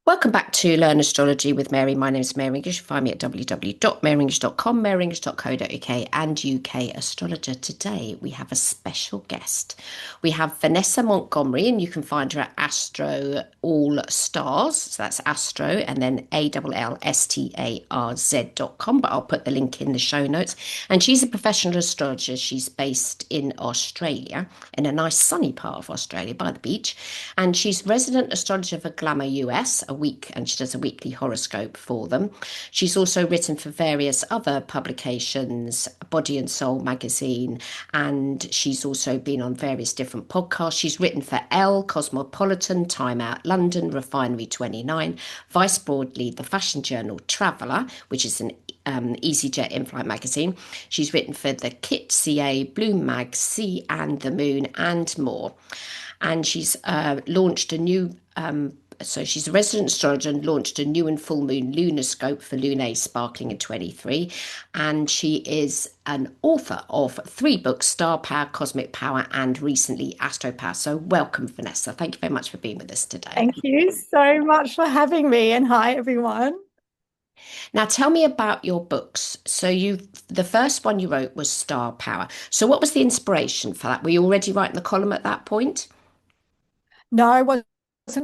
Welcome back to Learn Astrology with Mary. My name is Mary English. You find me at www.maryenglish.com, maryenglish.co.uk, and UK Astrologer. Today we have a special guest. We have Vanessa Montgomery, and you can find her at Astro All Stars. So that's Astro and then ALLSTARZ.com. But I'll put the link in the show notes. And she's a professional astrologer. She's based in Australia, in a nice sunny part of Australia by the beach. And she's resident astrologer for Glamour US a week, and she does a weekly horoscope for them. She's also written for various other publications, Body and Soul magazine, and she's also been on various different podcasts. She's written for Elle, Cosmopolitan, Time Out London, Refinery 29, Vice Broadly, the fashion journal Traveller, which is an EasyJet in-flight magazine. She's written for the Kit, CA, Bloom Mag, Sea and the Moon, and more. And she's launched a new so she's a resident astrologer and launched a new and full moon lunarscope for Lunae Sparkling in 23. And she is an author of 3 books, Star Power, Cosmic Power, and recently Astro Power. So welcome, Vanessa. Thank you very much for being with us today. Thank you so much for having me, and hi everyone. Now tell me about your books. So the first one you wrote was Star Power. So what was the inspiration for that? Were you already writing the column at that point? No, I wasn't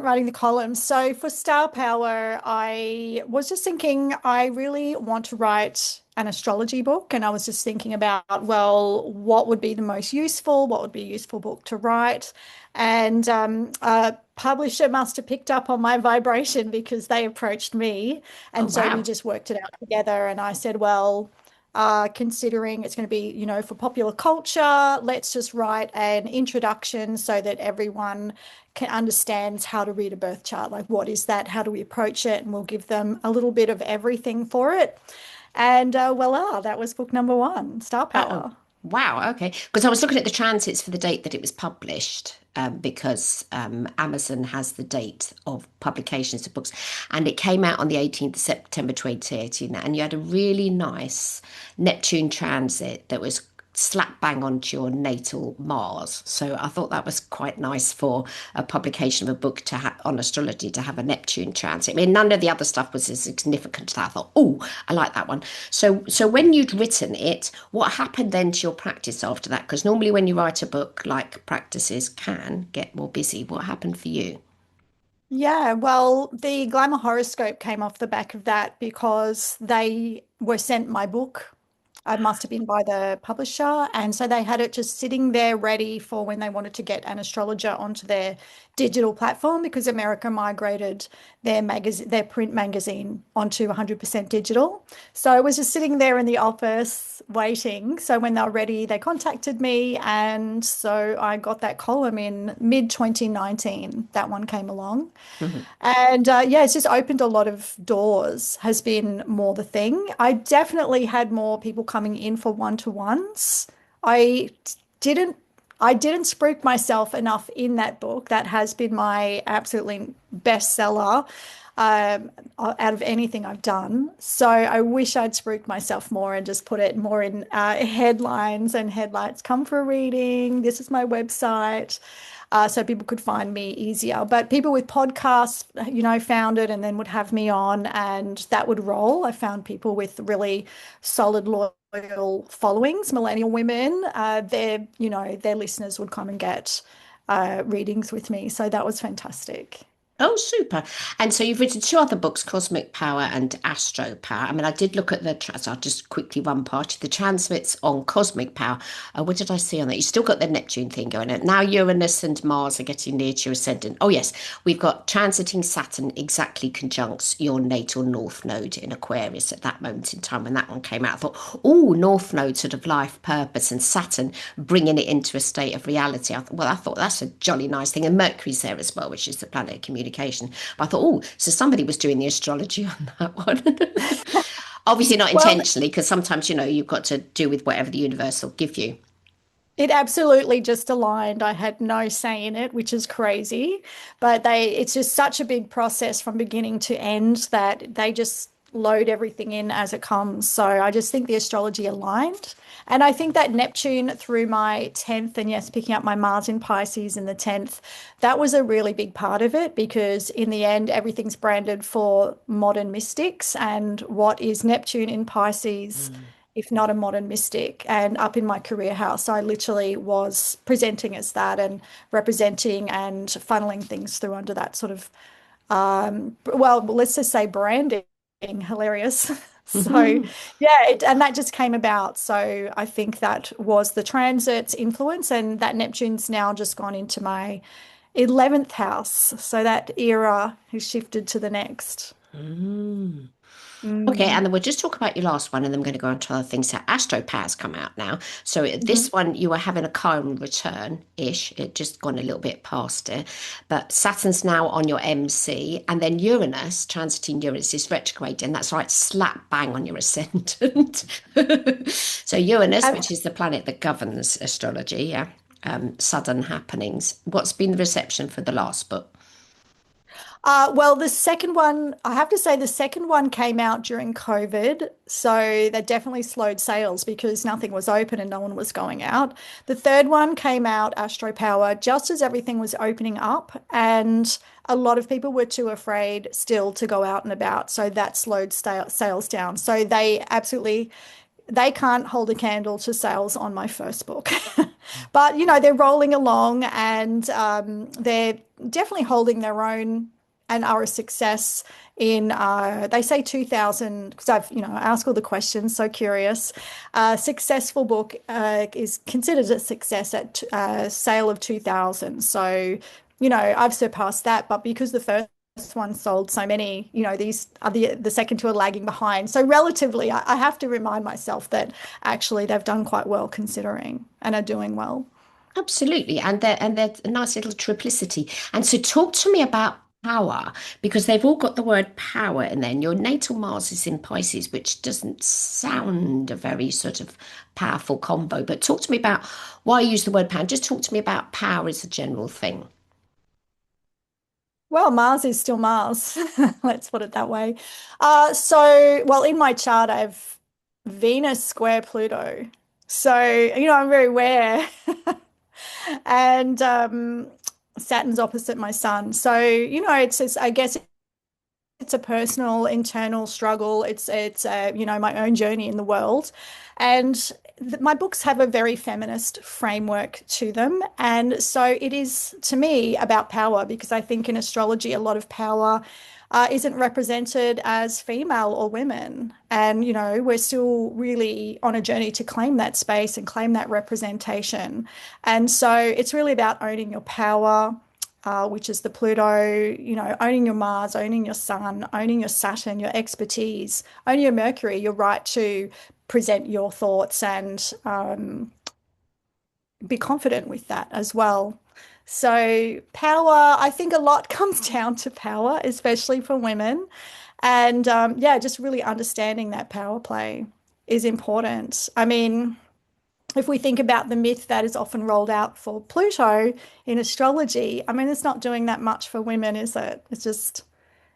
writing the column. So for Star Power, I was just thinking I really want to write an astrology book, and I was just thinking about, well, what would be the most useful? What would be a useful book to write? And a publisher must have picked up on my vibration because they approached me, Oh, and so we wow. just worked it out together. And I said, well, considering it's going to be, for popular culture, let's just write an introduction so that everyone can understands how to read a birth chart. Like, what is that? How do we approach it? And we'll give them a little bit of everything for it. And voila, that was book number one, Star Oh, Power. wow. Okay. Because I was looking at the transits for the date that it was published, because Amazon has the date of publications of books, and it came out on the 18th of September 2018. And you had a really nice Neptune transit that was slap bang onto your natal Mars. So I thought that was quite nice for a publication of a book to have on astrology to have a Neptune transit. I mean, none of the other stuff was as significant to that. I thought, oh, I like that one. So when you'd written it, what happened then to your practice after that? Because normally when you write a book, like practices can get more busy. What happened for you? Yeah, well, the Glamour horoscope came off the back of that because they were sent my book. I must have been by the publisher. And so they had it just sitting there ready for when they wanted to get an astrologer onto their digital platform because America migrated their print magazine onto 100% digital. So it was just sitting there in the office waiting. So when they were ready, they contacted me. And so I got that column in mid 2019. That one came along. And yeah, it's just opened a lot of doors, has been more the thing. I definitely had more people coming in for one-to-ones. I didn't I didn't spruik myself enough in that book. That has been my absolutely bestseller out of anything I've done. So I wish I'd spruiked myself more and just put it more in headlines and headlights. Come for a reading. This is my website. So people could find me easier. But people with podcasts, found it and then would have me on, and that would roll. I found people with really solid, loyal followings, millennial women. Their listeners would come and get readings with me. So that was fantastic. Oh, super. And so you've written 2 other books, Cosmic Power and Astro Power. I mean, I did look at so I'll just quickly run past you. The transits on Cosmic Power. What did I see on that? You still got the Neptune thing going on. Now Uranus and Mars are getting near to your ascendant. Oh, yes. We've got transiting Saturn exactly conjuncts your natal North Node in Aquarius at that moment in time when that one came out. I thought, oh, North Node sort of life purpose, and Saturn bringing it into a state of reality. I thought that's a jolly nice thing. And Mercury's there as well, which is the planet of communication. But I thought, oh, so somebody was doing the astrology on that one. Obviously not Well, intentionally, because sometimes, you've got to do with whatever the universe will give you. it absolutely just aligned. I had no say in it, which is crazy. But it's just such a big process from beginning to end that they just load everything in as it comes. So I just think the astrology aligned. And I think that Neptune through my 10th, and yes, picking up my Mars in Pisces in the 10th, that was a really big part of it because in the end, everything's branded for modern mystics. And what is Neptune in Pisces? Mm. If not a modern mystic. And up in my career house, I literally was presenting as that and representing and funneling things through under that sort of well, let's just say branding, hilarious. So, yeah, and that just came about. So, I think that was the transit's influence, and that Neptune's now just gone into my 11th house. So, that era has shifted to the next. Mm. Okay, Mm. and then we'll just talk about your last one, and then I'm going to go on to other things. So, Astro Power's come out now. So, Mhm. this one, you were having a Chiron return-ish. It just gone a little bit past it. But Saturn's now on your MC, and then Uranus, transiting Uranus, is retrograde, and that's right, slap bang on your ascendant. So, Uranus, Ab- which is the planet that governs astrology, yeah, sudden happenings. What's been the reception for the last book? Well, the second one, I have to say, the second one came out during COVID. So that definitely slowed sales because nothing was open and no one was going out. The third one came out, Astro Power, just as everything was opening up. And a lot of people were too afraid still to go out and about. So that slowed sales down. So they can't hold a candle to sales on my first book. But, they're rolling along and they're definitely holding their own and are a success in, they say 2000, because I ask all the questions, so curious. Successful book is considered a success at sale of 2000. So, I've surpassed that, but because the first one sold so many, these are the second two are lagging behind. So relatively, I have to remind myself that actually they've done quite well considering and are doing well. Absolutely, and they're a nice little triplicity. And so, talk to me about power because they've all got the word power in there. And your natal Mars is in Pisces, which doesn't sound a very sort of powerful combo. But talk to me about why I use the word power. Just talk to me about power as a general thing. Well, Mars is still Mars. Let's put it that way. Well, in my chart, I have Venus square Pluto. So, I'm very aware. And Saturn's opposite my sun. So, it's just, I guess it's a personal internal struggle. It's my own journey in the world, and my books have a very feminist framework to them, and so it is to me about power because I think in astrology a lot of power isn't represented as female or women, and we're still really on a journey to claim that space and claim that representation, and so it's really about owning your power, which is the Pluto, owning your Mars, owning your Sun, owning your Saturn, your expertise, owning your Mercury, your right to present your thoughts and be confident with that as well. So, power, I think a lot comes down to power, especially for women. And yeah, just really understanding that power play is important. I mean, if we think about the myth that is often rolled out for Pluto in astrology, I mean, it's not doing that much for women, is it?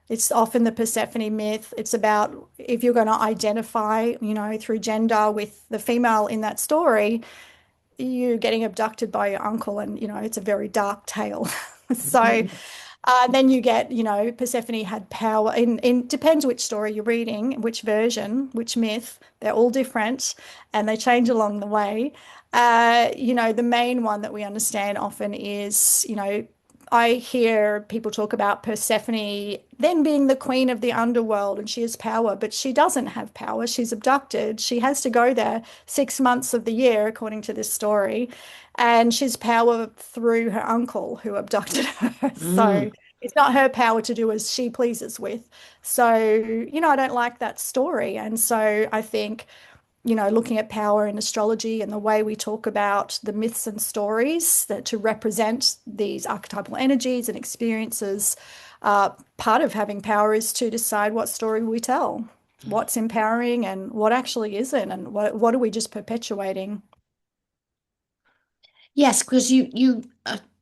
It's often the Persephone myth. It's about if you're going to identify, through gender with the female in that story, you're getting abducted by your uncle, and, it's a very dark tale. So, then you get, Persephone had power in depends which story you're reading, which version, which myth. They're all different and they change along the way. The main one that we understand often is, I hear people talk about Persephone then being the queen of the underworld and she has power, but she doesn't have power. She's abducted. She has to go there 6 months of the year, according to this story. And she's power through her uncle who abducted her. So Mm. it's not her power to do as she pleases with. So, I don't like that story. And so I think looking at power in astrology and the way we talk about the myths and stories that to represent these archetypal energies and experiences, part of having power is to decide what story we tell, what's empowering and what actually isn't, and what are we just perpetuating. Yes, because you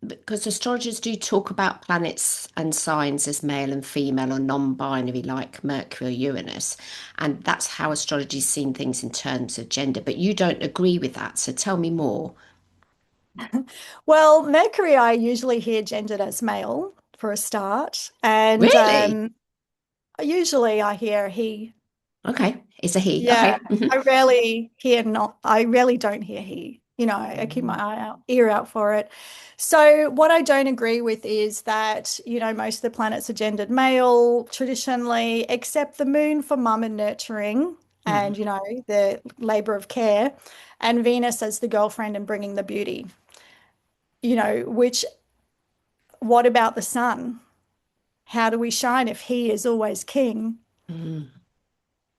because astrologers do talk about planets and signs as male and female or non-binary, like Mercury or Uranus, and that's how astrology's seen things in terms of gender. But you don't agree with that, so tell me more. Well, Mercury, I usually hear gendered as male for a start. And Really? usually I hear he. Okay, it's a he. Yeah, Okay. I rarely don't hear he. I keep my Mm, ear out for it. So what I don't agree with is that, most of the planets are gendered male traditionally, except the moon for mum and nurturing and, mm, the labor of care, and Venus as the girlfriend and bringing the beauty, which what about the sun? How do we shine if he is always king? mm,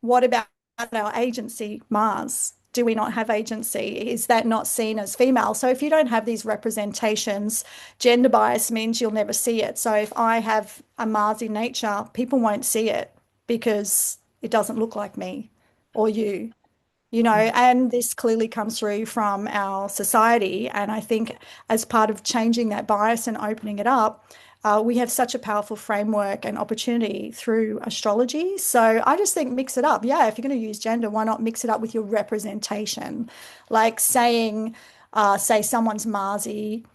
What about our agency, Mars? Do we not have agency? Is that not seen as female? So if you don't have these representations, gender bias means you'll never see it. So if I have a Mars in nature, people won't see it because it doesn't look like me or you. mm. And this clearly comes through from our society. And I think as part of changing that bias and opening it up, we have such a powerful framework and opportunity through astrology. So I just think mix it up. Yeah, if you're going to use gender, why not mix it up with your representation? Like say someone's Marsi,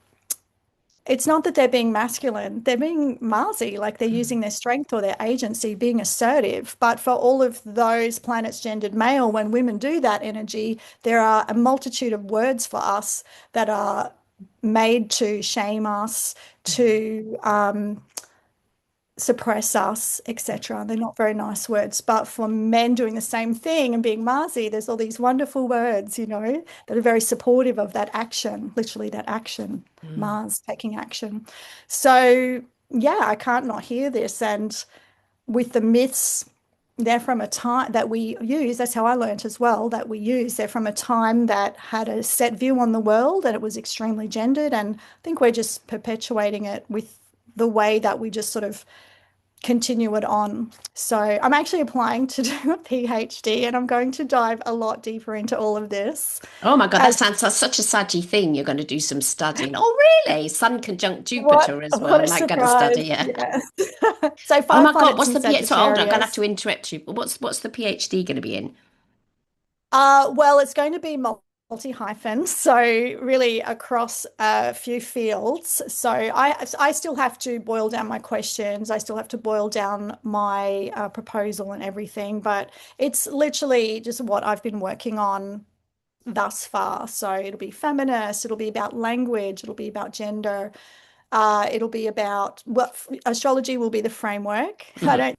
it's not that they're being masculine, they're being Marsi, like they're Mm. using their strength or their agency, being assertive. But for all of those planets gendered male, when women do that energy, there are a multitude of words for us that are made to shame us, to suppress us, etc. They're not very nice words. But for men doing the same thing and being Marzi, there's all these wonderful words, that are very supportive of that action, literally that action, Mm. Mars taking action. So, yeah, I can't not hear this. And with the myths, they're from a time that we use, that's how I learnt as well, that we use. They're from a time that had a set view on the world and it was extremely gendered. And I think we're just perpetuating it with the way that we just sort of continue it on. So I'm actually applying to do a PhD and I'm going to dive a lot deeper into all of this. Oh my God, that As sounds like such a sadgy thing. You're going to do some studying. Oh, really? Sun conjunct what Jupiter as well. what a Like, going to study surprise. it. Yes. So Oh five my God, planets what's in the PhD? So hold on, I'm going to have Sagittarius. to interrupt you. But what's the PhD going to be in? Well, it's going to be multi-hyphen, so really across a few fields. So I still have to boil down my questions. I still have to boil down my proposal and everything, but it's literally just what I've been working on thus far. So it'll be feminist, it'll be about language, it'll be about gender, it'll be about what astrology will be the framework. I Mhm. don't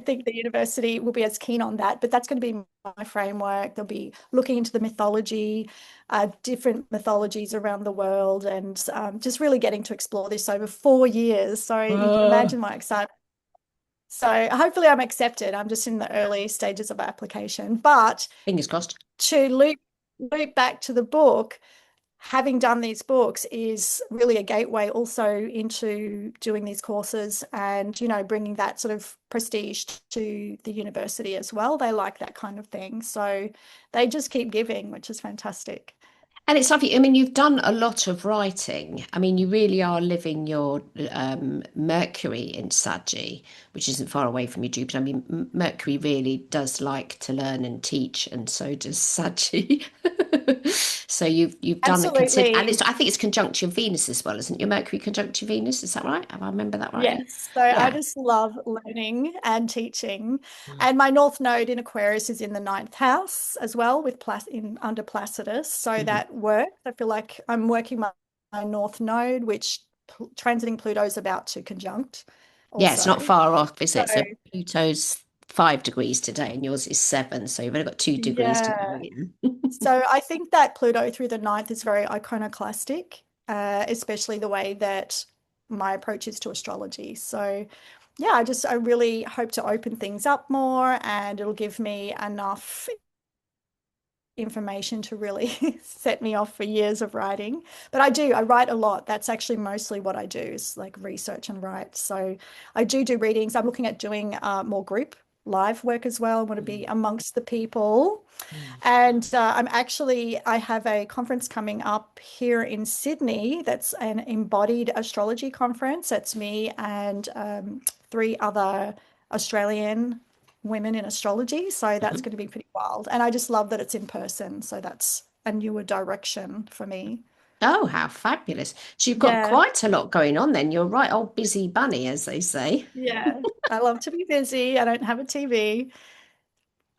think the university will be as keen on that, but that's going to be my framework. They'll be looking into the mythology, different mythologies around the world, and just really getting to explore this over 4 years. So you can Oh, imagine my excitement. So hopefully I'm accepted. I'm just in the early stages of application. But fingers crossed. to loop back to the book, having done these books is really a gateway also into doing these courses and, bringing that sort of prestige to the university as well. They like that kind of thing. So they just keep giving, which is fantastic. And it's lovely. I mean, you've done a lot of writing. I mean, you really are living your Mercury in Saggy, which isn't far away from your Jupiter. I mean, Mercury really does like to learn and teach, and so does Saggy. So you've done a consider, and Absolutely. I think it's conjunct your Venus as well, isn't your Mercury conjunct your Venus? Is that right? Have I remember that rightly? Yes. So I Yeah. just love learning and teaching. Mm, And my North Node in Aquarius is in the ninth house as well with in under Placidus. So mhm. that works. I feel like I'm working my North Node, which transiting Pluto is about to conjunct Yeah, it's not also. far off, is So it? So Pluto's 5 degrees today, and yours is 7, so you've only got 2 degrees to go yeah. in. So I think that Pluto through the ninth is very iconoclastic, especially the way that my approach is to astrology. So yeah, I really hope to open things up more and it'll give me enough information to really set me off for years of writing. But I write a lot. That's actually mostly what I do is like research and write. So I do readings. I'm looking at doing more group live work as well. I want to be Mm, amongst the people. mm. And I have a conference coming up here in Sydney that's an embodied astrology conference. That's me and three other Australian women in astrology. So that's Mhm. going to be pretty wild. And I just love that it's in person. So that's a newer direction for me. Oh, how fabulous. So you've got Yeah. quite a lot going on then. You're right, old busy bunny, as they say. Yeah. I love to be busy. I don't have a TV.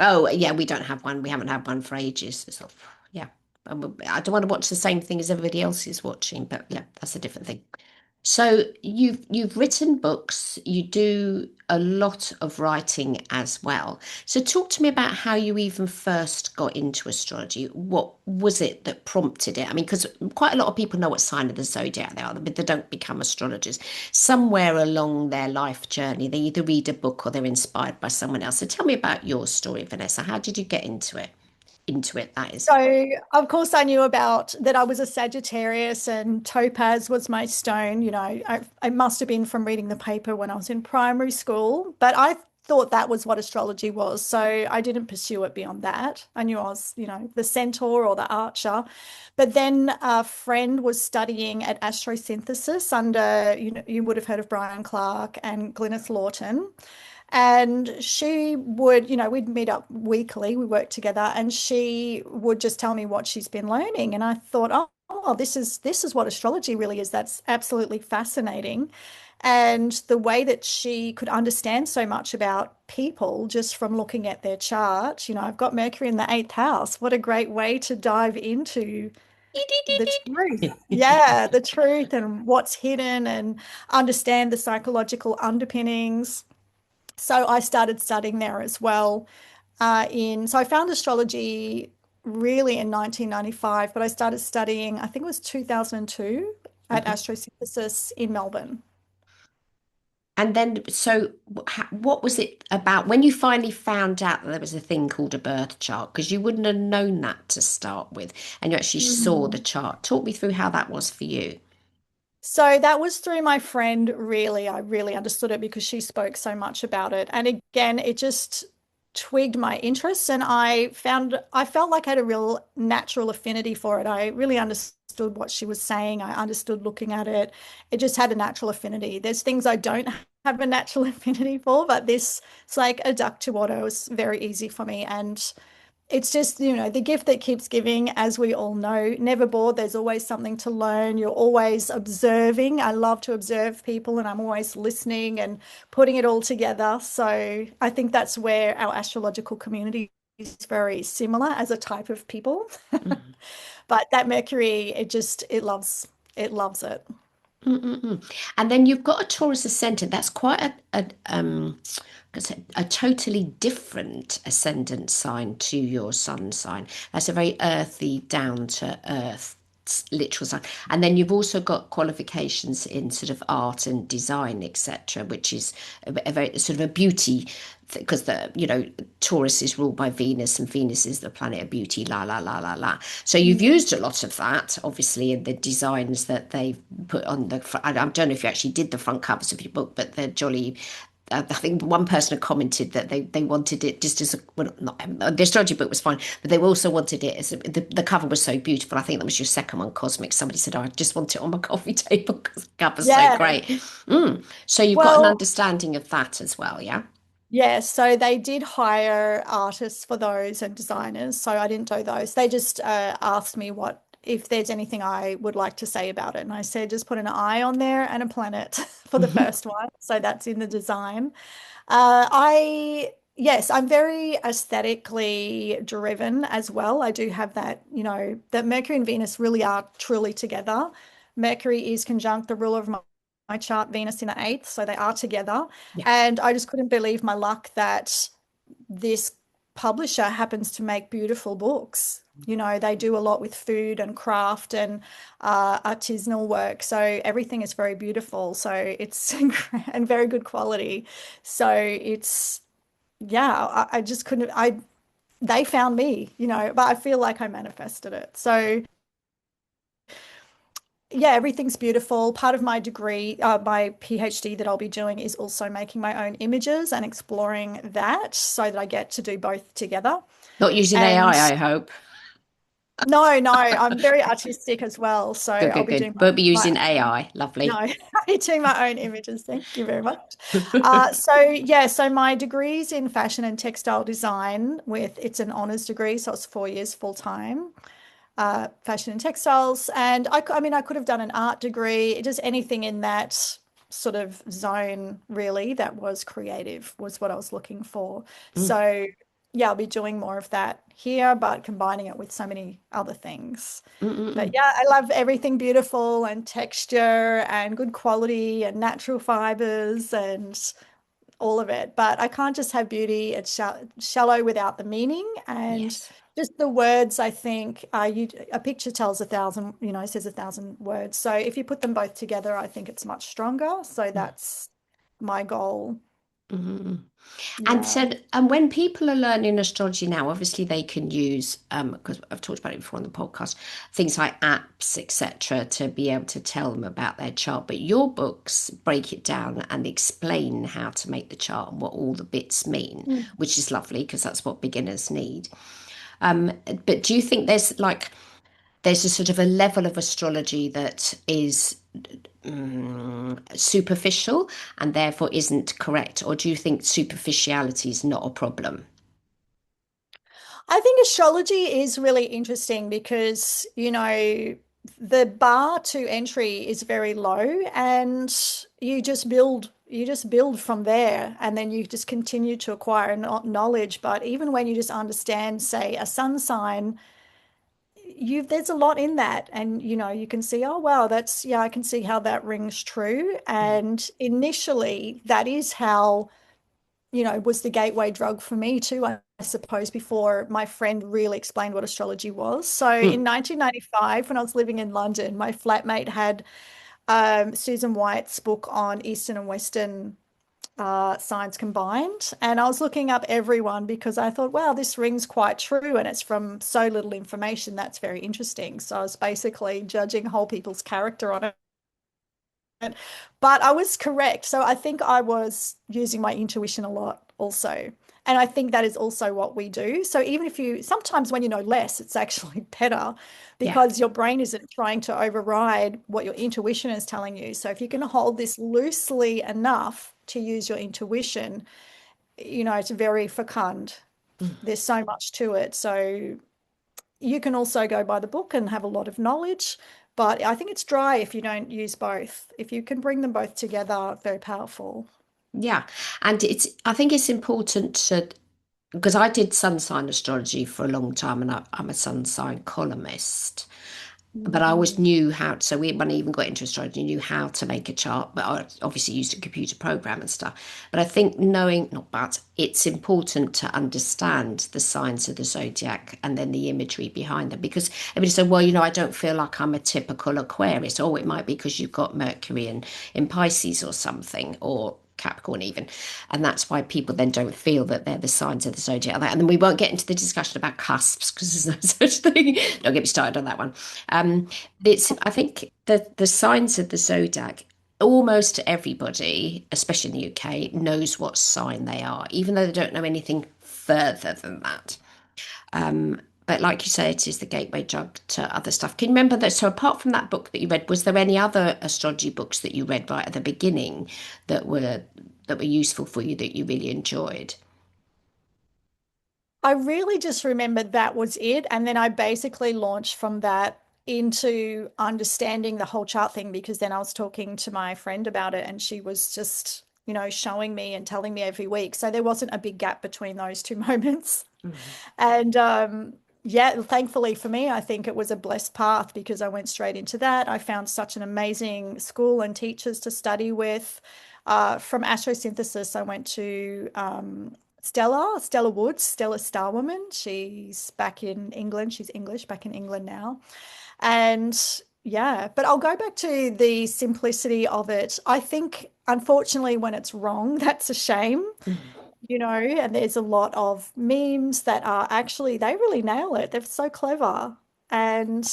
Oh, yeah, we don't have one. We haven't had one for ages. So, yeah. I don't want to watch the same thing as everybody else is watching, but yeah, that's a different thing. So you've written books, you do a lot of writing as well. So talk to me about how you even first got into astrology. What was it that prompted it? I mean, because quite a lot of people know what sign of the zodiac they are, but they don't become astrologers. Somewhere along their life journey, they either read a book or they're inspired by someone else. So tell me about your story, Vanessa. How did you get into it? Into it, that is. So, of course, I knew about that I was a Sagittarius and topaz was my stone. I must have been from reading the paper when I was in primary school, but I thought that was what astrology was. So I didn't pursue it beyond that. I knew I was, the centaur or the archer. But then a friend was studying at astrosynthesis under, you would have heard of Brian Clark and Glynis Lawton. And she would, we'd meet up weekly, we worked together, and she would just tell me what she's been learning. And I thought, oh, this is what astrology really is. That's absolutely fascinating. And the way that she could understand so much about people just from looking at their chart, I've got Mercury in the eighth house. What a great way to dive into the truth. Yeah, the truth and what's hidden and understand the psychological underpinnings. So I started studying there as well. So I found astrology really in 1995, but I started studying, I think it was 2002 at Mhm. Astrophysics in Melbourne. And then, so what was it about when you finally found out that there was a thing called a birth chart? Because you wouldn't have known that to start with, and you actually saw the Mhm. chart. Talk me through how that was for you. So that was through my friend, really. I really understood it because she spoke so much about it. And again, it just twigged my interests and I felt like I had a real natural affinity for it. I really understood what she was saying. I understood looking at it. It just had a natural affinity. There's things I don't have a natural affinity for, but this, it's like a duck to water. It was very easy for me. And it's just, the gift that keeps giving, as we all know, never bored. There's always something to learn. You're always observing. I love to observe people and I'm always listening and putting it all together. So I think that's where our astrological community is very similar as a type of people. Mm. But that Mercury, it loves it. Mm-mm-mm. And then you've got a Taurus ascendant. That's quite a totally different ascendant sign to your sun sign. That's a very earthy, down to earth literal sign. And then you've also got qualifications in sort of art and design, etc., which is a very sort of a beauty because Taurus is ruled by Venus and Venus is the planet of beauty, la la la la la. So you've Mm. used a lot of that obviously in the designs that they've put on the front. I don't know if you actually did the front covers of your book, but they're jolly. I think one person had commented that they wanted it just as a, well, not, the astrology book was fine, but they also wanted it as the cover was so beautiful. I think that was your second one, Cosmic. Somebody said, "Oh, I just want it on my coffee table because the cover's so Yeah. great." So you've got an Well, understanding of that as well, yeah? yeah, so they did hire artists for those and designers. So I didn't do those. They just asked me what if there's anything I would like to say about it. And I said, just put an eye on there and a planet for the first one. So that's in the design. Yes, I'm very aesthetically driven as well. I do have that, that Mercury and Venus really are truly together. Mercury is conjunct the ruler of my chart, Venus in the eighth, so they are together. Yeah. And I just couldn't believe my luck that this publisher happens to make beautiful books. They do a lot with food and craft and artisanal work. So everything is very beautiful. So it's and very good quality. So yeah, I just couldn't, they found me, but I feel like I manifested it. So yeah, everything's beautiful. Part of my degree, my PhD that I'll be doing is also making my own images and exploring that so that I get to do both together. Not using And AI, I hope. no, no, I'm very artistic as well. So Good, I'll good, be good. doing Won't be my using own. AI. No, Lovely. I'll be doing my own images. Thank you very much. So yeah, so my degree's in fashion and textile design with it's an honors degree, so it's 4 years full time. Fashion and textiles. And I mean, I could have done an art degree, just anything in that sort of zone, really, that was creative was what I was looking for. Mm, So, yeah, I'll be doing more of that here, but combining it with so many other things. mm, mm, But mm. yeah, I love everything beautiful and texture and good quality and natural fibers and all of it. But I can't just have beauty. It's shallow without the meaning. And Yes. just the words, I think, a picture tells a thousand, says a thousand words. So if you put them both together, I think it's much stronger. So Mm, that's my goal. mm, mm, mm. And Yeah. so, and when people are learning astrology now, obviously they can use, because I've talked about it before on the podcast, things like apps, etc., to be able to tell them about their chart. But your books break it down and explain how to make the chart and what all the bits mean, Mm. which is lovely because that's what beginners need. But do you think there's a sort of a level of astrology that is superficial and therefore isn't correct, or do you think superficiality is not a problem? I think astrology is really interesting because, the bar to entry is very low and you just build from there and then you just continue to acquire knowledge. But even when you just understand, say, a sun sign, there's a lot in that. And, you can see, oh, wow, yeah, I can see how that rings true. Mm, And initially, that is how was the gateway drug for me too, I suppose, before my friend really explained what astrology was. So mm, in 1995, when I was living in London, my flatmate had Susan White's book on Eastern and Western signs combined. And I was looking up everyone because I thought, wow, this rings quite true. And it's from so little information. That's very interesting. So I was basically judging whole people's character on it. But I was correct. So I think I was using my intuition a lot also. And I think that is also what we do. So even if sometimes when you know less, it's actually better yeah. because your brain isn't trying to override what your intuition is telling you. So if you can hold this loosely enough to use your intuition, it's very fecund. Mm. There's so much to it. So you can also go by the book and have a lot of knowledge, but I think it's dry if you don't use both. If you can bring them both together, very powerful. Yeah. And I think it's important to, because I did sun sign astrology for a long time and I'm a sun sign columnist. But I always Mm. knew how to, so when I even got into astrology, I knew how to make a chart, but I obviously used a computer program and stuff. But I think not but, it's important to understand the signs of the zodiac and then the imagery behind them. Because everybody said, well, I don't feel like I'm a typical Aquarius. Oh, it might be because you've got Mercury in Pisces or something, or Capricorn even, and that's why people then don't feel that they're the signs of the zodiac. And then we won't get into the discussion about cusps because there's no such thing. Don't get me started on that one. I think the signs of the zodiac. Almost everybody, especially in the UK, knows what sign they are, even though they don't know anything further than that. But like you say, it is the gateway drug to other stuff. Can you remember that? So apart from that book that you read, was there any other astrology books that you read right at the beginning that were useful for you that you really enjoyed? I really just remembered that was it. And then I basically launched from that into understanding the whole chart thing because then I was talking to my friend about it and she was just, showing me and telling me every week. So there wasn't a big gap between those two moments. Mhm. And yeah, thankfully for me, I think it was a blessed path because I went straight into that. I found such an amazing school and teachers to study with. From astrosynthesis, I went to Stella Woods, Stella Starwoman. She's back in England. She's English, back in England now. And yeah, but I'll go back to the simplicity of it. I think, unfortunately, when it's wrong, that's a shame, Mhm. and there's a lot of memes that are actually, they really nail it. They're so clever. And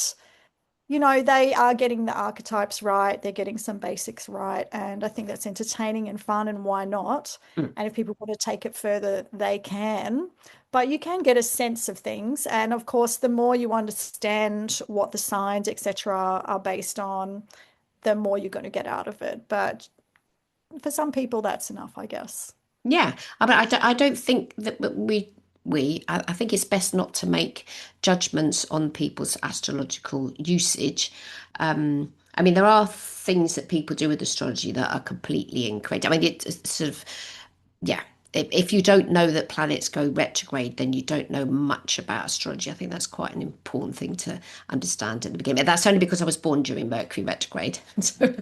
they are getting the archetypes right. They're getting some basics right. And I think that's entertaining and fun, and why not? Mm. And if people want to take it further, they can. But you can get a sense of things. And of course, the more you understand what the signs, etc., are based on, the more you're going to get out of it. But for some people, that's enough, I guess. Yeah, I mean, I don't think that I think it's best not to make judgments on people's astrological usage. I mean, there are things that people do with astrology that are completely incorrect. I mean, it's sort of, yeah. If you don't know that planets go retrograde, then you don't know much about astrology. I think that's quite an important thing to understand at the beginning. That's only because I was born during Mercury retrograde, so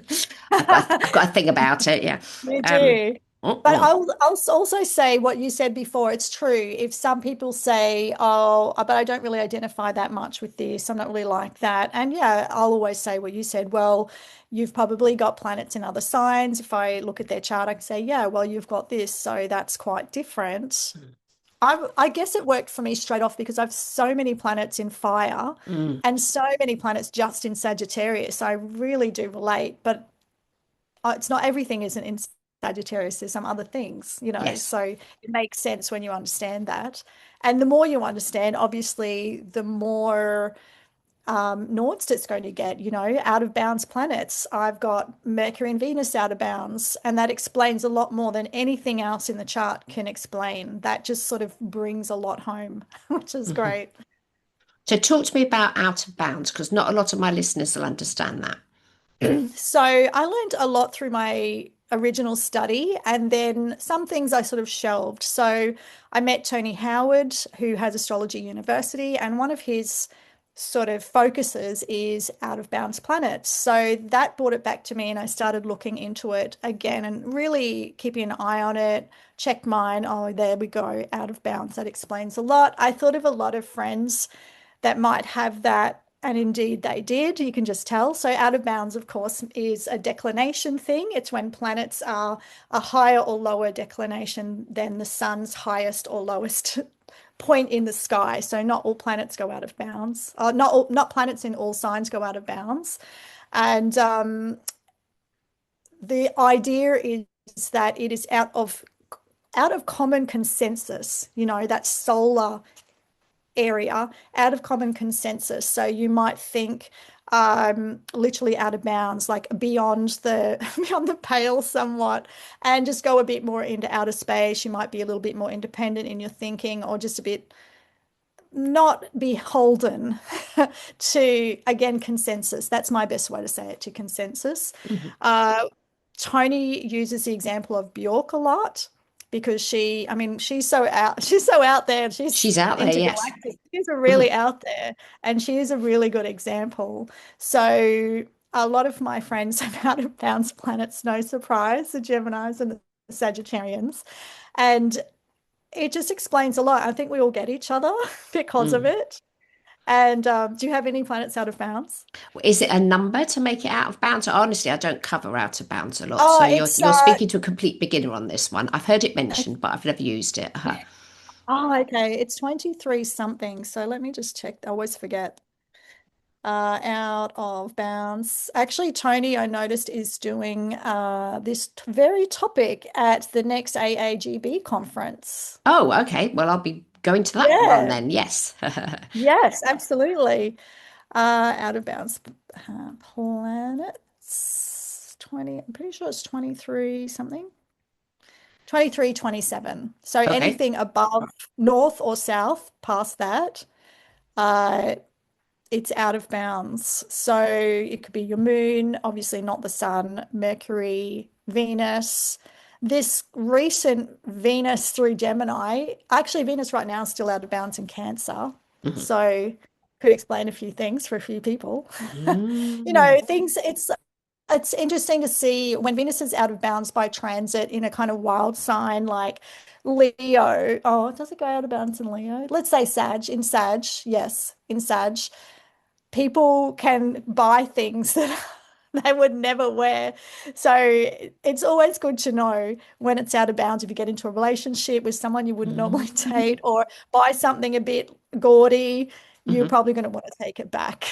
I've got a thing about it. Yeah. You Um, do. But mm-mm. I'll also say what you said before. It's true. If some people say, "Oh, but I don't really identify that much with this. I'm not really like that." And yeah, I'll always say what you said. Well, you've probably got planets in other signs. If I look at their chart, I can say, "Yeah, well, you've got this, so that's quite different." I guess it worked for me straight off because I've so many planets in fire Mm. and so many planets just in Sagittarius. I really do relate, but it's not everything isn't in Sagittarius. There's some other things, Yes. so it makes sense when you understand that. And the more you understand, obviously, the more nuanced it's going to get, out of bounds planets. I've got Mercury and Venus out of bounds, and that explains a lot more than anything else in the chart can explain. That just sort of brings a lot home, which is Mhm. great. So talk to me about out of bounds, because not a lot of my listeners will understand that. So I learned a lot through my original study, and then some things I sort of shelved. So I met Tony Howard, who has Astrology University, and one of his sort of focuses is out of bounds planets. So that brought it back to me, and I started looking into it again and really keeping an eye on it. Check mine. Oh, there we go. Out of bounds. That explains a lot. I thought of a lot of friends that might have that. And indeed, they did. You can just tell. So, out of bounds, of course, is a declination thing. It's when planets are a higher or lower declination than the sun's highest or lowest point in the sky. So, not all planets go out of bounds. Not planets in all signs go out of bounds. And the idea is that it is out of common consensus. That solar area, out of common consensus. So you might think literally out of bounds, like beyond the beyond the pale somewhat, and just go a bit more into outer space. You might be a little bit more independent in your thinking, or just a bit not beholden to, again, consensus. That's my best way to say it, to consensus. Mhm. Uh, Tony uses the example of Bjork a lot because I mean, she's so out there, and she's She's out there, yes. intergalactic. She's a Mhm. really out there, and she is a really good example. So a lot of my friends have out of bounds planets, no surprise, the Geminis and the Sagittarians. And it just explains a lot. I think we all get each other because of Mm. it. And do you have any planets out of bounds? Is it a number to make it out of bounds? Honestly, I don't cover out of bounds a lot. So Oh, you're it's you're speaking to a complete beginner on this one. I've heard it mentioned, but I've never used it. oh, okay. It's 23 something. So let me just check. I always forget. Out of bounds. Actually, Tony, I noticed, is doing this very topic at the next AAGB conference. Oh, okay. Well, I'll be going to that one Yeah. then. Yes. Yes, absolutely. Out of bounds planets 20, I'm pretty sure it's 23 something. 23, 27. So Okay. anything above north or south past that, uh, it's out of bounds. So it could be your moon, obviously not the sun, Mercury, Venus. This recent Venus through Gemini, actually, Venus right now is still out of bounds in Cancer. Mhm. So could explain a few things for a few people. Mm. Things it's interesting to see when Venus is out of bounds by transit in a kind of wild sign like Leo. Oh, does it go out of bounds in Leo? Let's say Sag, in Sag. Yes, in Sag. People can buy things that they would never wear. So it's always good to know when it's out of bounds if you get into a relationship with someone you wouldn't normally Mm. date or buy something a bit gaudy, you're Mhm. probably going to want to take it back.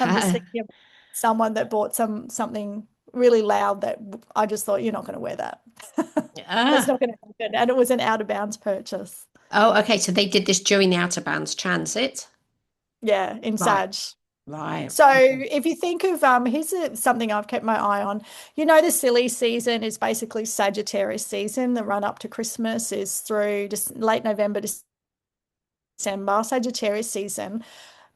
I'm just Yeah. thinking of someone that bought something really loud that I just thought, you're not going to wear that. That's Ah. not going to happen. And it was an out of bounds purchase. Oh, okay. So they did this during the Out of Bounds transit. Yeah, in Right. Sag. Right. So Okay. if you think of something I've kept my eye on. The silly season is basically Sagittarius season. The run up to Christmas is through just late November, December, Sagittarius season.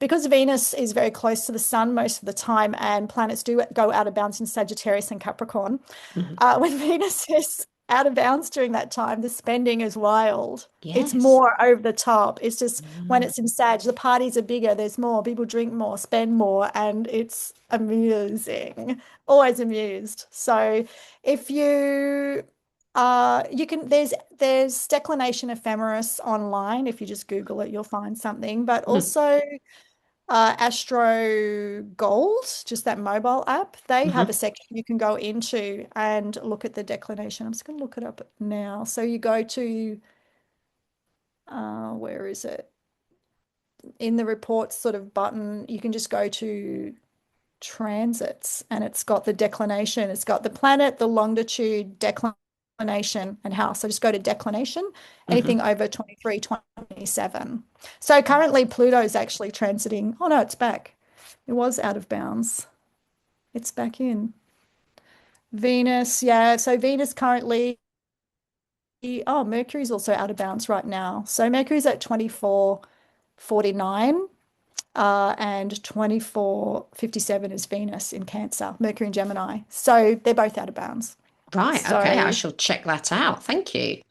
Because Venus is very close to the sun most of the time, and planets do go out of bounds in Sagittarius and Capricorn. Mhm. When Venus is out of bounds during that time, the spending is wild. It's Yes. more over the top. It's just when Mm. it's in Sag, the parties are bigger, there's more, people drink more, spend more, and it's amusing. Always amused. So if you can there's declination ephemeris online. If you just Google it, you'll find something. But Mhm. also Astro Gold, just that mobile app, they have a Mhm. section you can go into and look at the declination. I'm just going to look it up now. So you go to, where is it? In the reports sort of button, you can just go to transits and it's got the declination. It's got the planet, the longitude, declination, and house. So just go to declination, anything Mhm. over 23, 27. So currently Pluto's actually transiting. Oh no, it's back. It was out of bounds. It's back in. Venus, yeah. So Venus currently, oh, Mercury's also out of bounds right now. So Mercury's at 24.49, and 24.57 is Venus in Cancer, Mercury and Gemini. So they're both out of bounds. Right. Okay. I So shall check that out. Thank you.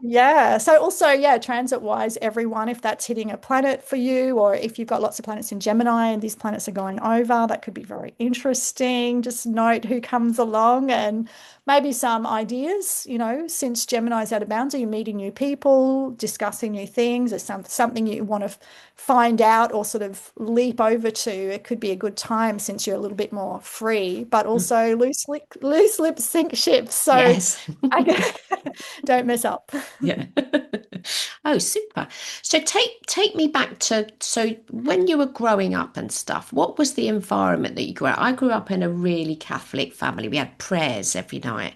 yeah. So also, yeah, transit wise, everyone, if that's hitting a planet for you, or if you've got lots of planets in Gemini and these planets are going over, that could be very interesting. Just note who comes along and maybe some ideas, since Gemini's out of bounds, are you meeting new people, discussing new things, or something you want to find out or sort of leap over to. It could be a good time since you're a little bit more free, but Mm. also loose lips sink ships. So Yes. I don't mess up. Yeah. Oh, super. So take me back to so when you were growing up and stuff, what was the environment that you grew up? I grew up in a really Catholic family. We had prayers every night,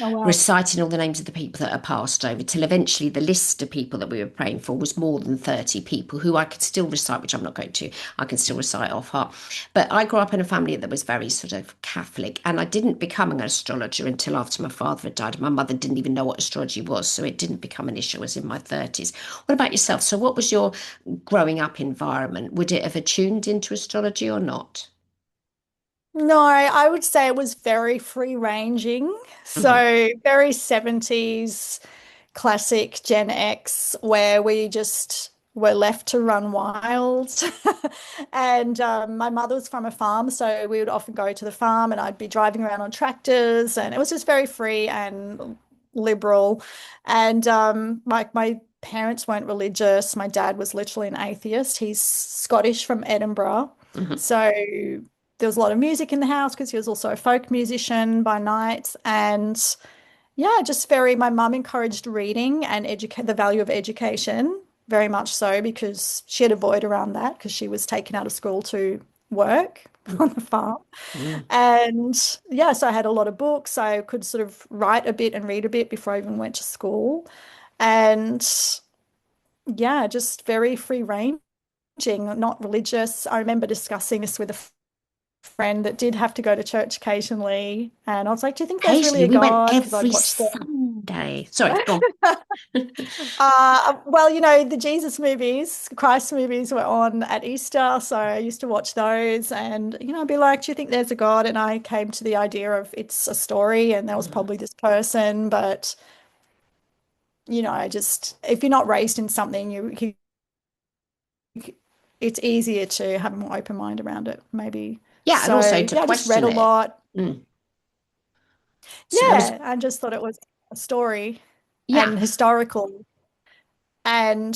Oh, wow. reciting all the names of the people that are passed over till eventually the list of people that we were praying for was more than 30 people who I could still recite, which I'm not going to. I can still recite off heart. But I grew up in a family that was very sort of Catholic, and I didn't become an astrologer until after my father had died. My mother didn't even know what astrology was, so it didn't become an issue. I was in my 30s. What about yourself? So what was your growing up environment? Would it have attuned into astrology or not? No, I would say it was very free ranging. Hmm. So very 70s classic Gen X, where we just were left to run wild. And my mother was from a farm, so we would often go to the farm and I'd be driving around on tractors, and it was just very free and liberal. And my parents weren't religious. My dad was literally an atheist. He's Scottish from Edinburgh. Hmm. So there was a lot of music in the house because he was also a folk musician by night. And yeah, just my mum encouraged reading and educate the value of education, very much so, because she had a void around that because she was taken out of school to work on the farm. Hmm. And yeah, so I had a lot of books. I could sort of write a bit and read a bit before I even went to school. And yeah, just very free ranging, not religious. I remember discussing this with a friend that did have to go to church occasionally. And I was like, do you think there's really Occasionally, a we went God? Because I'd every watched the Sunday. Sorry, go on. well, the Jesus movies, Christ movies were on at Easter, so I used to watch those and, I'd be like, do you think there's a God? And I came to the idea of it's a story and there was probably this person, but, just if you're not raised in something, it's easier to have a more open mind around it, maybe. Yeah, and also So, to yeah, I just read question a it. lot. Mm. So there was, Yeah, I just thought it was a story yeah. and historical. And,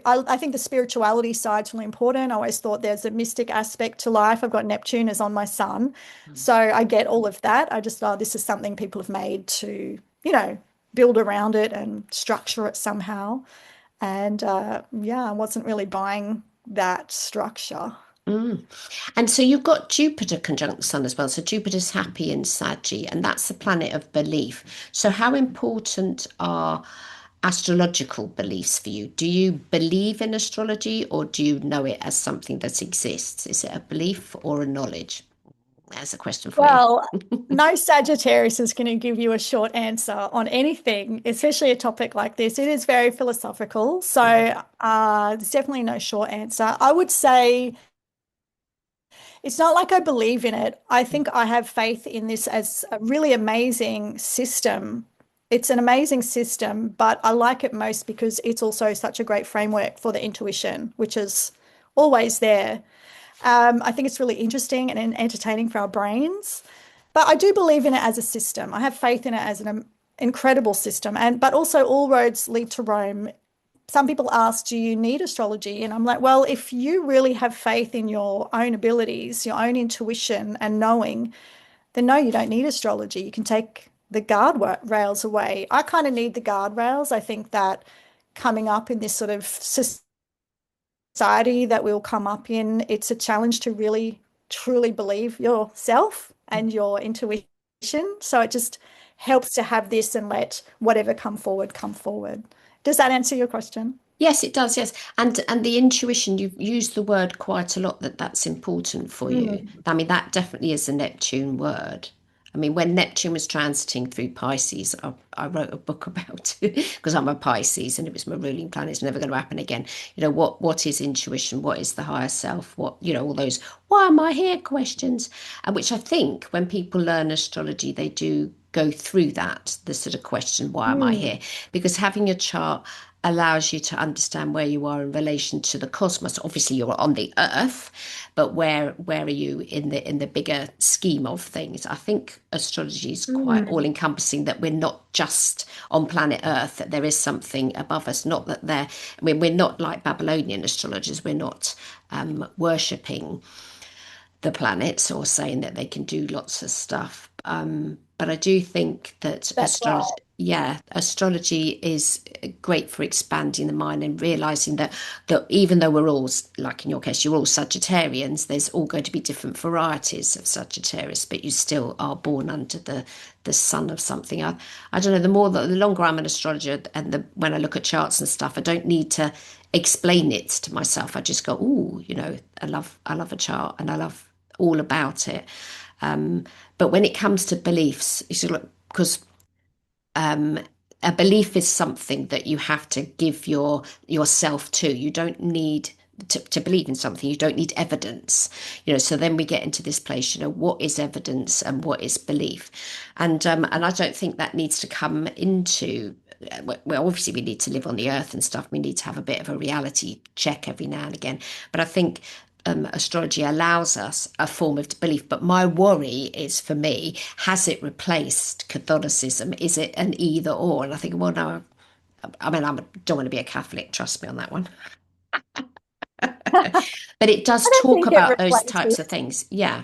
I think the spirituality side's really important. I always thought there's a mystic aspect to life. I've got Neptune as on my sun. So I get all of that. I just thought this is something people have made to, build around it and structure it somehow. And yeah, I wasn't really buying that structure. Mm. And so you've got Jupiter conjunct the Sun as well. So Jupiter's happy in Saggy, and that's the planet of belief. So how important are astrological beliefs for you? Do you believe in astrology or do you know it as something that exists? Is it a belief or a knowledge? That's a question for you. Well, no Sagittarius is going to give you a short answer on anything, especially a topic like this. It is very philosophical, so there's definitely no short answer. I would say it's not like I believe in it. I think I have faith in this as a really amazing system. It's an amazing system, but I like it most because it's also such a great framework for the intuition, which is always there. I think it's really interesting and entertaining for our brains. But I do believe in it as a system. I have faith in it as an incredible system. And but also all roads lead to Rome. Some people ask, do you need astrology? And I'm like, well, if you really have faith in your own abilities, your own intuition and knowing, then no, you don't need astrology. You can take the guardrails away. I kind of need the guardrails. I think that coming up in this sort of society that we'll come up in, it's a challenge to really truly believe yourself and your intuition. So it just helps to have this and let whatever come forward come forward. Does that answer your question? Yes, it does. Yes, and the intuition, you've used the word quite a lot that that's important for you. Mm. I mean, that definitely is a Neptune word. I mean, when Neptune was transiting through Pisces, I wrote a book about it because I'm a Pisces and it was my ruling planet. It's never going to happen again. You know, what is intuition? What is the higher self? What, you know, all those why am I here questions. And which I think when people learn astrology, they do go through that, the sort of question, why am I Mm. here? Because having a chart allows you to understand where you are in relation to the cosmos. Obviously, you're on the Earth, but where are you in the bigger scheme of things? I think astrology is quite all Mm. encompassing. That we're not just on planet Earth. That there is something above us. Not that there. I mean, we're not like Babylonian astrologers. We're not worshipping the planets or saying that they can do lots of stuff. But I do think that That's astrology, right. yeah, astrology is great for expanding the mind and realizing that even though we're all, like in your case, you're all Sagittarians, there's all going to be different varieties of Sagittarius, but you still are born under the sun of something. I don't know. The longer I'm an astrologer, and when I look at charts and stuff, I don't need to explain it to myself. I just go, oh, you know, I love a chart and I love all about it. Um, but when it comes to beliefs, it's because um, a belief is something that you have to give yourself to. You don't need to believe in something. You don't need evidence, you know. So then we get into this place, you know, what is evidence and what is belief, and I don't think that needs to come into. Well, obviously we need to live on the earth and stuff. We need to have a bit of a reality check every now and again. But I think astrology allows us a form of belief. But my worry is for me, has it replaced Catholicism? Is it an either or? And I think, well, no, I mean, I don't want to be a Catholic, trust me on that one. But it does I don't talk think it about those replaces types of it. things. Yeah.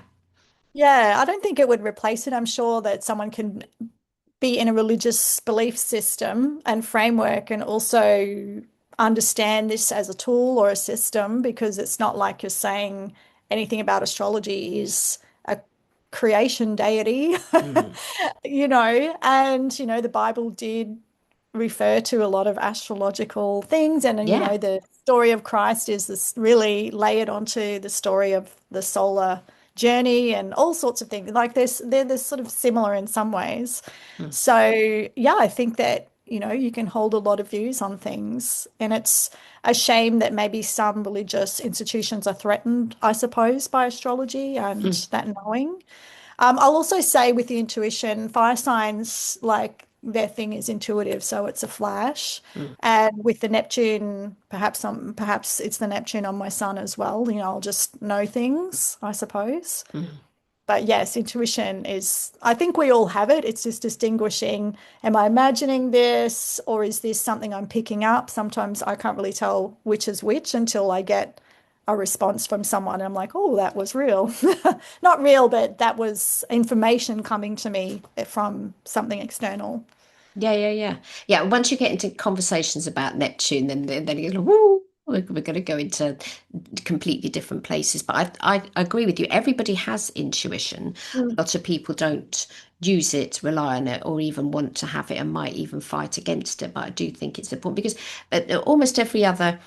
Yeah, I don't think it would replace it. I'm sure that someone can be in a religious belief system and framework and also understand this as a tool or a system because it's not like you're saying anything about astrology is a creation deity, Mm. the Bible did refer to a lot of astrological things and Yeah. the story of Christ is this really layered onto the story of the solar journey and all sorts of things. Like they're sort of similar in some ways. Mm. So yeah, I think that, you can hold a lot of views on things. And it's a shame that maybe some religious institutions are threatened, I suppose, by astrology and Mm. that knowing. I'll also say with the intuition, fire signs, like their thing is intuitive, so it's a flash. Mm. And with the Neptune, perhaps it's the Neptune on my sun as well. I'll just know things, I suppose. Mm. But yes, intuition is, I think we all have it. It's just distinguishing, am I imagining this or is this something I'm picking up? Sometimes I can't really tell which is which until I get a response from someone. And I'm like, oh, that was real. Not real, but that was information coming to me from something external. Yeah, yeah, yeah. Yeah, once you get into conversations about Neptune, then you go, woo. We're going to go into completely different places, but I agree with you. Everybody has intuition. Mm. A lot of people don't use it, rely on it, or even want to have it, and might even fight against it. But I do think it's important because almost every other,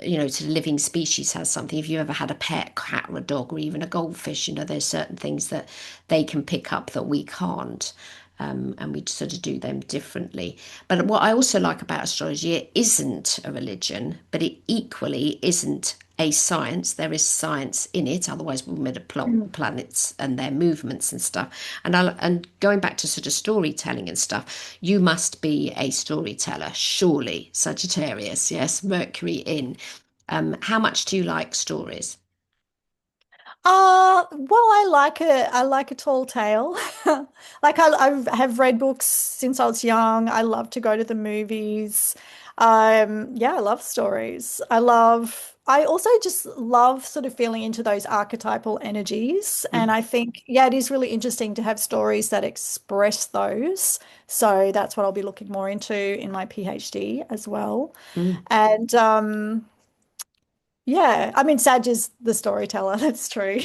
sort of living species has something. If you ever had a pet cat or a dog or even a goldfish, there's certain things that they can pick up that we can't. And we sort of do them differently. But what I also like about astrology, it isn't a religion, but it equally isn't a science. There is science in it, otherwise we would have Mm. planets and their movements and stuff. And going back to sort of storytelling and stuff, you must be a storyteller, surely, Sagittarius. Yes, Mercury in. How much do you like stories? Well, I like a tall tale. Like I have read books since I was young. I love to go to the movies. Yeah, I love stories. I also just love sort of feeling into those archetypal energies. And Mm, I think, yeah, it is really interesting to have stories that express those. So that's what I'll be looking more into in my PhD as well. mm. And yeah, I mean, Sag is the storyteller, that's true.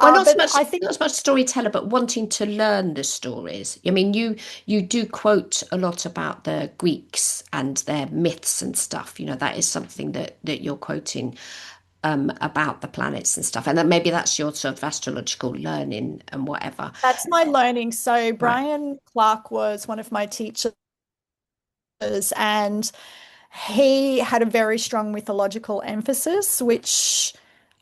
Well, not so But much, I think not so much storyteller, but wanting to learn the stories. I mean, you do quote a lot about the Greeks and their myths and stuff. That is something that you're quoting about the planets and stuff, and that maybe that's your sort of astrological learning and whatever. that's my learning. So Right. Brian Clark was one of my teachers, and he had a very strong mythological emphasis, which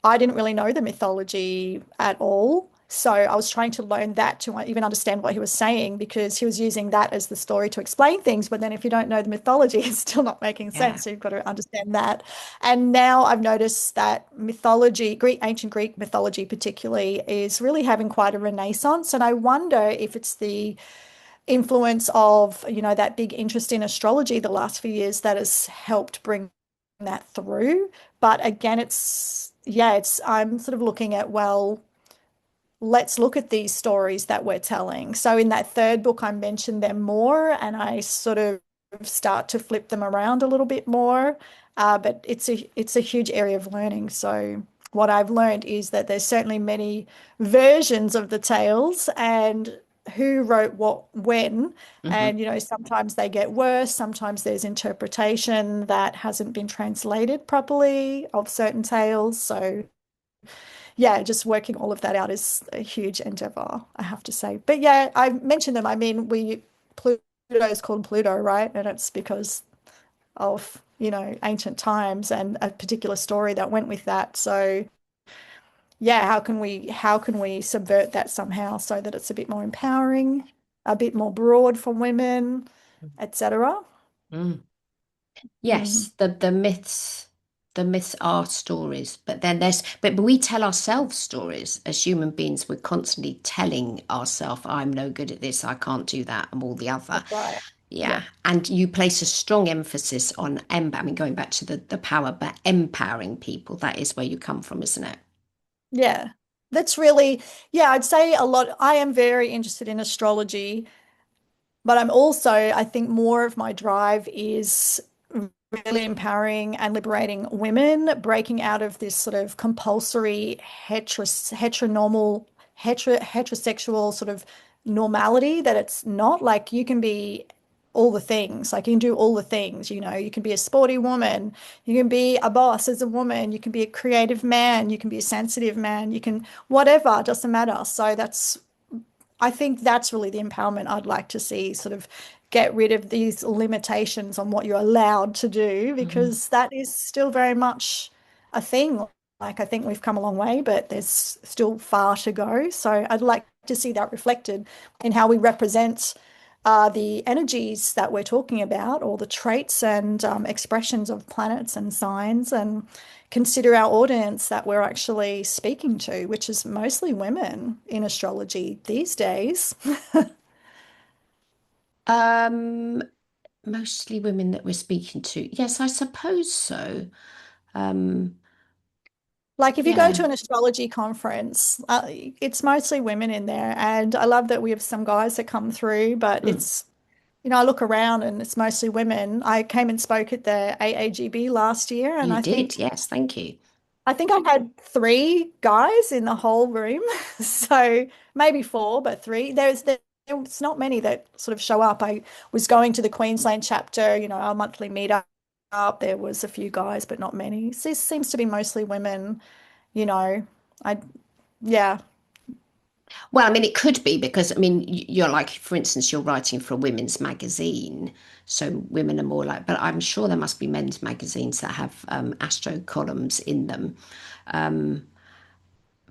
I didn't really know the mythology at all. So I was trying to learn that to even understand what he was saying because he was using that as the story to explain things. But then if you don't know the mythology, it's still not making Yeah. sense. So you've got to understand that. And now I've noticed that mythology, ancient Greek mythology particularly, is really having quite a renaissance. And I wonder if it's the influence of, that big interest in astrology the last few years that has helped bring that through. But again, I'm sort of looking at, well, let's look at these stories that we're telling. So in that third book, I mentioned them more and I sort of start to flip them around a little bit more. But it's a huge area of learning. So what I've learned is that there's certainly many versions of the tales and who wrote what when. Hmm. And, sometimes they get worse. Sometimes there's interpretation that hasn't been translated properly of certain tales. So yeah, just working all of that out is a huge endeavor, I have to say. But yeah, I mentioned them. I mean, Pluto is called Pluto, right? And it's because of, ancient times and a particular story that went with that. So yeah, how can we subvert that somehow so that it's a bit more empowering, a bit more broad for women, etc. Mm. Mm, Yes, the myths are stories, but then but we tell ourselves stories as human beings. We're constantly telling ourselves, "I'm no good at this, I can't do that," and all the other. that's right. Yeah, Yep. and you place a strong emphasis on I mean, going back to the power, but empowering people. That is where you come from, isn't it? Yeah. That's really, yeah, I'd say a lot. I am very interested in astrology. But I'm also, I think more of my drive is really empowering and liberating women, breaking out of this sort of compulsory heterosexual sort of normality that it's not like you can be all the things, like you can do all the things, you can be a sporty woman, you can be a boss as a woman, you can be a creative man, you can be a sensitive man, you can whatever, it doesn't matter. So I think that's really the empowerment I'd like to see, sort of get rid of these limitations on what you're allowed to do, Hmm. because that is still very much a thing. Like, I think we've come a long way, but there's still far to go. So I'd like to see that reflected in how we represent the energies that we're talking about, or the traits and expressions of planets and signs, and consider our audience that we're actually speaking to, which is mostly women in astrology these days. Um, Mostly women that we're speaking to. Yes, I suppose so. Um, Like if you go yeah. to an astrology conference, it's mostly women in there. And I love that we have some guys that come through, but Mm. I look around and it's mostly women. I came and spoke at the AAGB last year, and You I did, think yes, thank you. I think I had three guys in the whole room. So maybe four, but three. There's not many that sort of show up. I was going to the Queensland chapter, our monthly meetup. There was a few guys, but not many. This seems to be mostly women, you know. I yeah. Well, I mean, it could be because, I mean, you're like, for instance, you're writing for a women's magazine. So women are more like, but I'm sure there must be men's magazines that have astro columns in them.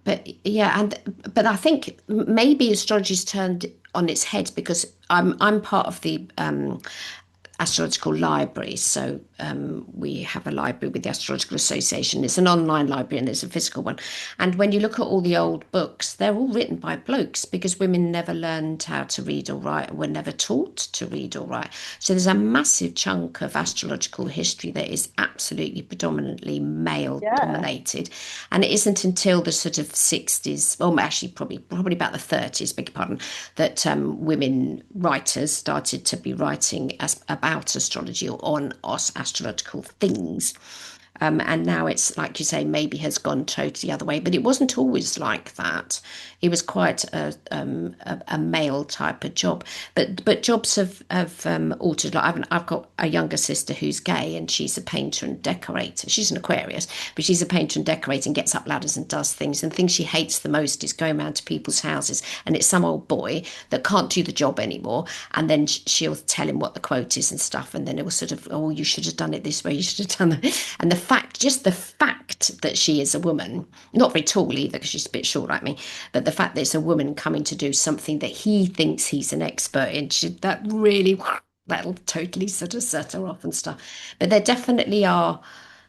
But yeah, but I think maybe astrology's turned on its head because I'm part of the astrological library. So we have a library with the Astrological Association. It's an online library and there's a physical one. And when you look at all the old books, they're all written by blokes because women never learned how to read or write, were never taught to read or write. So there's a massive chunk of astrological history that is absolutely predominantly male Yeah. dominated. And it isn't until the sort of 60s, well, actually probably about the 30s, beg your pardon, that women writers started to be writing about astrology or on astrological things. And now it's like you say, maybe has gone totally the other way, but it wasn't always like that. It was quite a male type of job, but jobs have altered. Like I've got a younger sister who's gay, and she's a painter and decorator. She's an Aquarius, but she's a painter and decorator and gets up ladders and does things. And the thing she hates the most is going around to people's houses, and it's some old boy that can't do the job anymore, and then she'll tell him what the quote is and stuff, and then it will sort of, oh, you should have done it this way, you should have done that. And just the fact that she is a woman, not very tall either, because she's a bit short like me, but the fact that it's a woman coming to do something that he thinks he's an expert in, that really, that'll totally sort of set her off and stuff. But there definitely are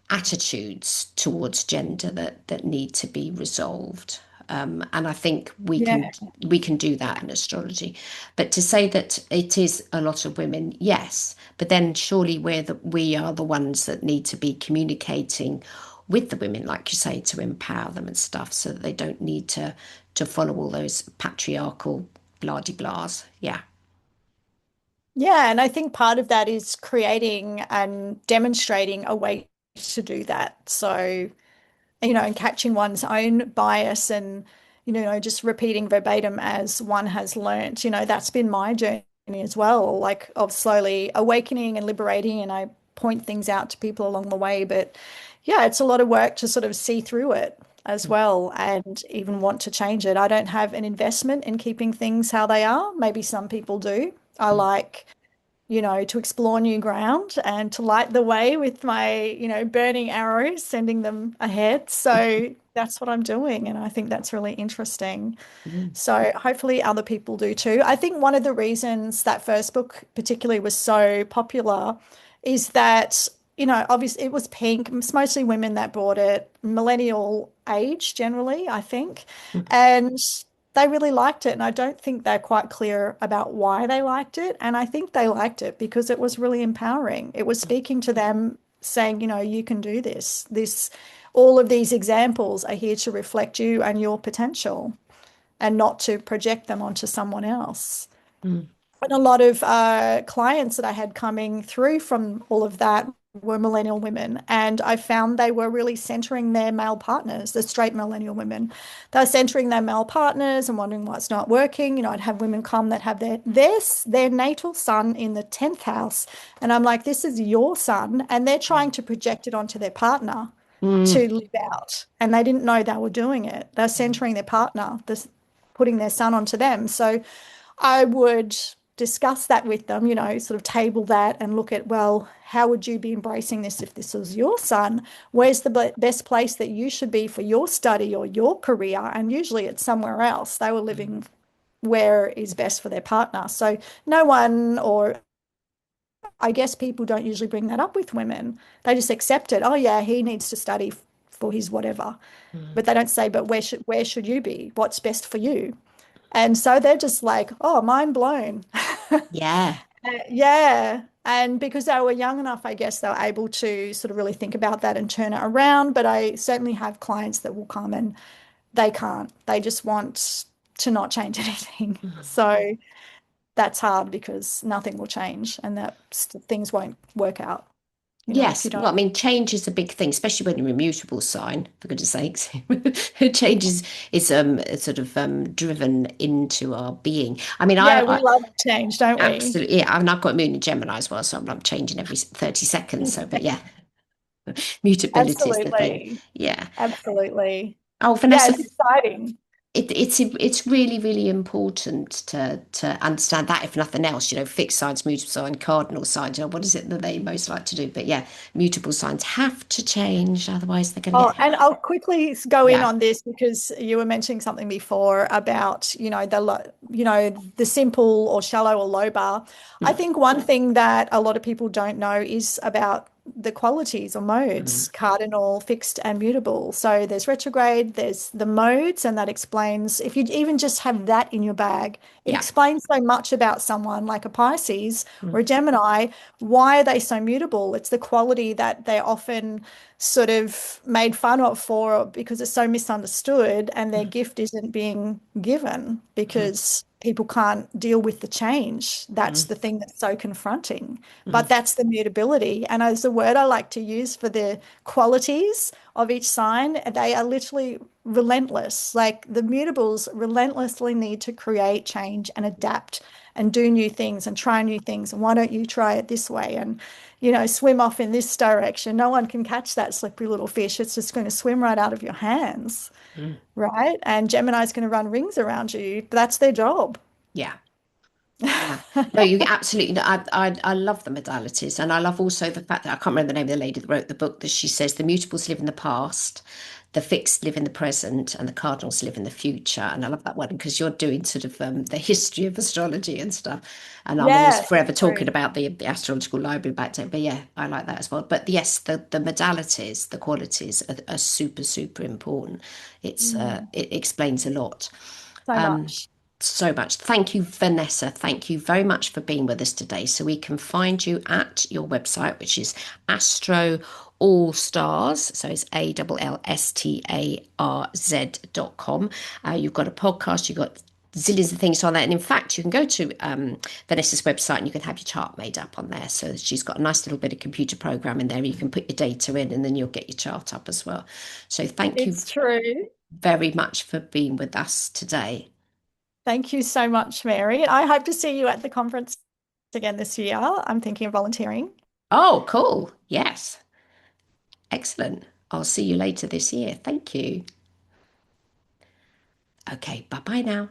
attitudes towards gender that need to be resolved. And I think Yeah. we can do that in astrology. But to say that it is a lot of women, yes, but then surely we are the ones that need to be communicating with the women, like you say, to empower them and stuff, so that they don't need to follow all those patriarchal blah de blahs. Yeah. Yeah, and I think part of that is creating and demonstrating a way to do that. So, and catching one's own bias and, just repeating verbatim as one has learnt. That's been my journey as well, like of slowly awakening and liberating. And I point things out to people along the way. But yeah, it's a lot of work to sort of see through it as well and even want to change it. I don't have an investment in keeping things how they are. Maybe some people do. I like to explore new ground and to light the way with my, burning arrows, sending them ahead. So that's what I'm doing. And I think that's really interesting. Mm. So hopefully other people do too. I think one of the reasons that first book particularly was so popular is that, obviously it was pink. It's mostly women that bought it, millennial age generally, I think. Mm. And they really liked it. And I don't think they're quite clear about why they liked it. And I think they liked it because it was really empowering. It was speaking to them saying, you can do this. All of these examples are here to reflect you and your potential and not to project them onto someone else. Mm. And a lot of clients that I had coming through from all of that were millennial women. And I found they were really centering their male partners, the straight millennial women. They were centering their male partners and wondering what's not working. I'd have women come that have their natal sun in the 10th house. And I'm like, this is your sun. And they're trying to project it onto their partner Mm. to live out. And they didn't know they were doing it. They're centering their partner, putting their sun onto them. So I would discuss that with them, sort of table that and look at, well, how would you be embracing this if this was your son? Where's the best place that you should be for your study or your career? And usually it's somewhere else. They were living where is best for their partner. So no one, or I guess people don't usually bring that up with women. They just accept it. Oh yeah, he needs to study for his whatever. Mm. But they don't say, but where should you be? What's best for you? And so they're just like, oh, mind blown. Yeah. Yeah. And because they were young enough, I guess they were able to sort of really think about that and turn it around. But I certainly have clients that will come and they can't. They just want to not change anything. Mm. So that's hard because nothing will change and that things won't work out, if Yes, you well, I don't. mean, change is a big thing, especially when you're a mutable sign, for goodness sakes. Change is sort of driven into our being. I mean, Yeah, we I love change, don't we? absolutely, yeah, I mean, I've got Moon in Gemini as well, so I'm changing every 30 seconds. So, but yeah, mutability is the thing. Absolutely. Yeah. Absolutely. Oh, Yeah, Vanessa, it's exciting. it's really really important to understand that, if nothing else, fixed signs, mutable sign, cardinal signs, what is it that they most like to do? But yeah, mutable signs have to change, otherwise they're going to Oh, get, and I'll quickly go in yeah. on this because you were mentioning something before about, the simple or shallow or low bar. I Mm, think one thing that a lot of people don't know is about the qualities or modes, mm, cardinal, fixed, and mutable. So there's retrograde, there's the modes, and that explains, if you even just have that in your bag, it yeah. explains so much about someone like a Pisces Mm, or a Gemini. Why are they so mutable? It's the quality that they're often sort of made fun of for because it's so misunderstood and their mm, gift isn't being given mm, because people can't deal with the change. That's mm, the thing that's so confronting. mm, But that's the mutability. And as a word I like to use for the qualities of each sign, they are literally relentless. Like the mutables relentlessly need to create change and adapt and do new things and try new things. And why don't you try it this way? And swim off in this direction. No one can catch that slippery little fish. It's just going to swim right out of your hands, mm. right? And Gemini's going to run rings around you. That's their job. Yeah. Yeah, no, you absolutely. No, I love the modalities, and I love also the fact that I can't remember the name of the lady that wrote the book. That she says the mutables live in the past, the fixed live in the present, and the cardinals live in the future. And I love that one because you're doing sort of the history of astrology and stuff. And I'm always Yeah, forever talking true. about the astrological library back then. But yeah, I like that as well. But yes, the modalities, the qualities are super super important. Mm, It explains a lot. so Um, much. so much. Thank you, Vanessa. Thank you very much for being with us today. So we can find you at your website, which is Astro All Stars. So it's ALLSTARZ.com. You've got a podcast, you've got zillions of things on there. And in fact, you can go to Vanessa's website and you can have your chart made up on there. So she's got a nice little bit of computer program in there. You can put your data in and then you'll get your chart up as well. So thank you It's true. very much for being with us today. Thank you so much, Mary. I hope to see you at the conference again this year. I'm thinking of volunteering. Oh, cool. Yes. Excellent. I'll see you later this year. Thank you. Okay, bye bye now.